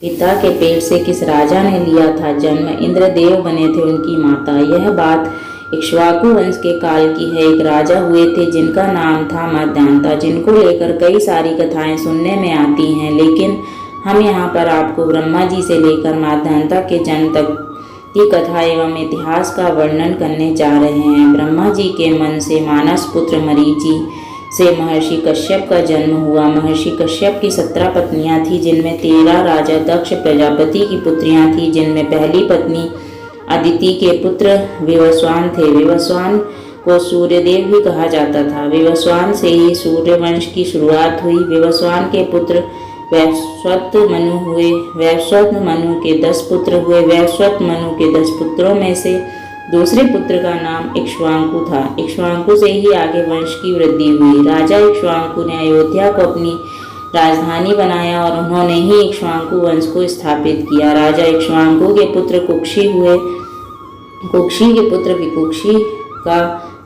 पिता के पेट से किस राजा ने लिया था जन्म, इंद्रदेव बने थे उनकी माता। यह बात इक्ष्वाकु वंश के काल की है। एक राजा हुए थे जिनका नाम था माद्यांता, जिनको लेकर कई सारी कथाएं सुनने में आती हैं, लेकिन हम यहाँ पर आपको ब्रह्मा जी से लेकर माद्यांता के जन्म तक की कथा एवं इतिहास का वर्णन करने जा रहे हैं। ब्रह्मा जी के मन से मानस पुत्र मरीचि से महर्षि कश्यप का जन्म हुआ। महर्षि कश्यप की 17 पत्नियां थीं, जिनमें 13 राजा दक्ष प्रजापति की पुत्रियां थीं, जिनमें पहली पत्नी अदिति के पुत्र विवस्वान थे। विवस्वान को सूर्यदेव भी कहा जाता था। विवस्वान से ही सूर्यवंश की शुरुआत हुई। विवस्वान के पुत्र वैवस्वत मनु हुए। वैवस्वत मनु के 10 पुत्र हुए। वैवस्वत मनु के 10 पुत्रों में से दूसरे पुत्र का नाम इक्ष्वाकु था। इक्ष्वाकु से ही आगे वंश की वृद्धि हुई। राजा इक्ष्वाकु ने अयोध्या को अपनी राजधानी बनाया और उन्होंने ही इक्ष्वाकु वंश को स्थापित किया। राजा इक्ष्वाकु के पुत्र कुक्षी हुए। कुक्षी के पुत्र विकुक्षी का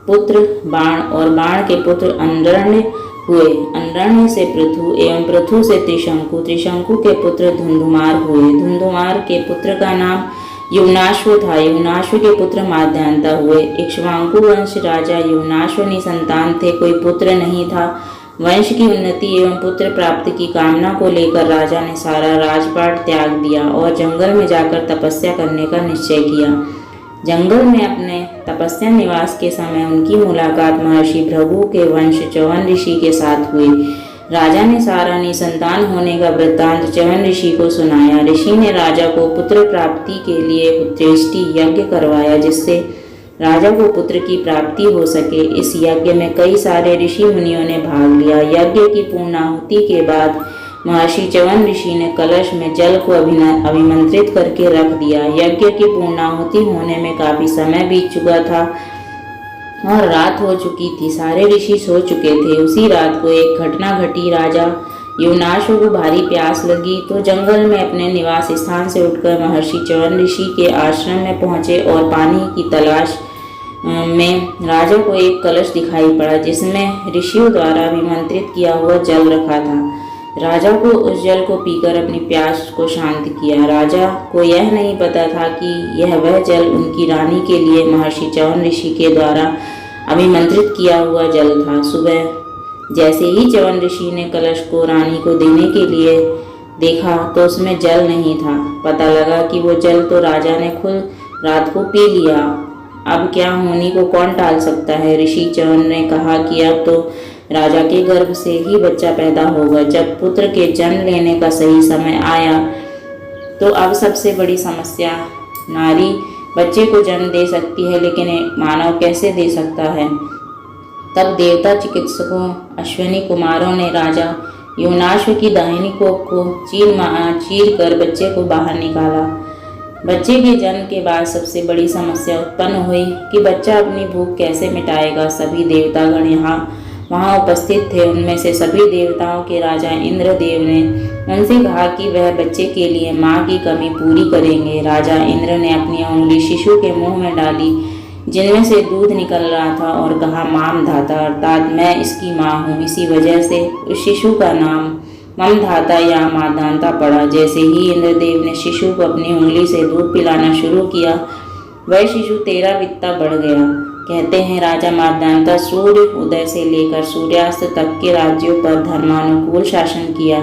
पुत्र बाण और बाण के पुत्र अनरण्य हुए। अनरण्य से पृथु एवं पृथु से त्रिशंकु। त्रिशंकु के पुत्र धुंधुमार हुए। धुंधुमार के पुत्र का नाम युवनाश्व था। युवनाश्व के पुत्र माद्यांता हुए। इक्ष्वाकु वंश राजा युवनाश्व निसंतान थे, कोई पुत्र नहीं था। वंश की उन्नति एवं पुत्र प्राप्ति की कामना को लेकर राजा ने सारा राजपाट त्याग दिया और जंगल में जाकर तपस्या करने का निश्चय किया। जंगल में अपने तपस्या निवास के समय उनकी मुलाकात महर्षि भृगु के वंश च्यवन ऋषि के साथ हुई। राजा ने सारा निसंतान होने का वृत्तांत च्यवन ऋषि को सुनाया। ऋषि ने राजा को पुत्र प्राप्ति के लिए पुत्रेष्टि यज्ञ करवाया, जिससे राजा को पुत्र की प्राप्ति हो सके। इस यज्ञ में कई सारे ऋषि मुनियों ने भाग लिया। यज्ञ की पूर्णाहुति के बाद महर्षि च्यवन ऋषि ने कलश में जल को अभिमंत्रित करके रख दिया। यज्ञ की पूर्णाहुति होने में काफी समय बीत चुका था और रात हो चुकी थी। सारे ऋषि सो चुके थे। उसी रात को एक घटना घटी। राजा युवनाश्व को भारी प्यास लगी तो जंगल में अपने निवास स्थान से उठकर महर्षि च्यवन ऋषि के आश्रम में पहुंचे और पानी की तलाश में राजा को एक कलश दिखाई पड़ा, जिसमें ऋषियों द्वारा अभिमंत्रित किया हुआ जल रखा था। राजा को उस जल को पीकर अपनी प्यास को शांत किया। राजा को यह नहीं पता था कि यह वह जल उनकी रानी के लिए महर्षि च्यवन ऋषि के द्वारा अभिमंत्रित किया हुआ जल था। सुबह जैसे ही च्यवन ऋषि ने कलश को रानी को देने के लिए देखा तो उसमें जल नहीं था। पता लगा कि वो जल तो राजा ने खुद रात को पी लिया। अब क्या होनी को कौन टाल सकता है। ऋषि च्यवन ने कहा कि अब तो राजा के गर्भ से ही बच्चा पैदा होगा। जब पुत्र के जन्म लेने का सही समय आया तो अब सबसे बड़ी समस्या, नारी बच्चे को जन्म दे सकती है लेकिन मानव कैसे दे सकता है। तब देवता चिकित्सकों अश्विनी कुमारों ने राजा युवनाश्व की दाहिनी कोख को चीर कर बच्चे को बाहर निकाला। बच्चे के जन्म के बाद सबसे बड़ी समस्या उत्पन्न हुई कि बच्चा अपनी भूख कैसे मिटाएगा। सभी देवतागण वहाँ उपस्थित थे। उनमें से सभी देवताओं के राजा इंद्रदेव ने उनसे कहा कि वह बच्चे के लिए माँ की कमी पूरी करेंगे। राजा इंद्र ने अपनी उंगली शिशु के मुंह में डाली, जिनमें से दूध निकल रहा था, और कहा, मामधाता अर्थात मैं इसकी माँ हूँ। इसी वजह से उस शिशु का नाम ममधाता या माद्यांता पड़ा। जैसे ही इंद्रदेव ने शिशु को अपनी उंगली से दूध पिलाना शुरू किया, वह शिशु 13 वित्ता बढ़ गया। कहते हैं राजा माद्यांता सूर्य उदय से लेकर सूर्यास्त तक के राज्यों पर धर्मानुकूल शासन किया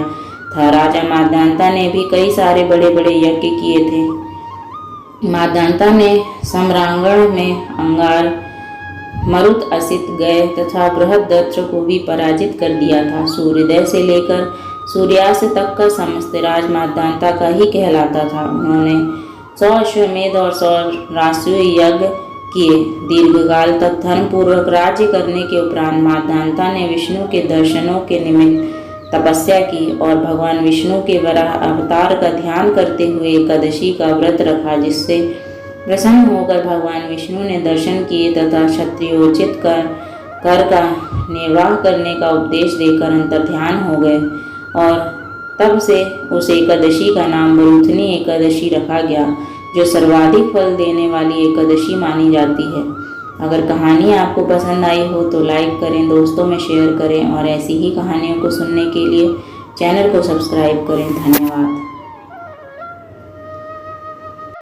था। राजा माद्यांता ने भी कई सारे बड़े बड़े यज्ञ किए थे। माद्यांता ने सम्रांगण में अंगार, मरुत, असित, गय तथा बृहदत्र को भी पराजित कर दिया था। सूर्योदय से लेकर सूर्यास्त तक का समस्त राज माद्यांता का ही कहलाता था। उन्होंने 100 अश्वमेध और 100 राष्ट्रीय यज्ञ किए। दीर्घकाल तक धर्मपूर्वक राज्य करने के उपरांत माद्यांता ने विष्णु के दर्शनों के निमित्त तपस्या की और भगवान विष्णु के वराह अवतार का ध्यान करते हुए एकादशी का व्रत रखा, जिससे प्रसन्न होकर भगवान विष्णु ने दर्शन किए तथा क्षत्रियोचित कर का निर्वाह करने का उपदेश देकर अंतर्ध्यान हो गए और तब से उस एकादशी का नाम बरूथनी एकादशी रखा गया, जो सर्वाधिक फल देने वाली एकादशी मानी जाती है। अगर कहानी आपको पसंद आई हो तो लाइक करें, दोस्तों में शेयर करें और ऐसी ही कहानियों को सुनने के लिए चैनल को सब्सक्राइब करें। धन्यवाद।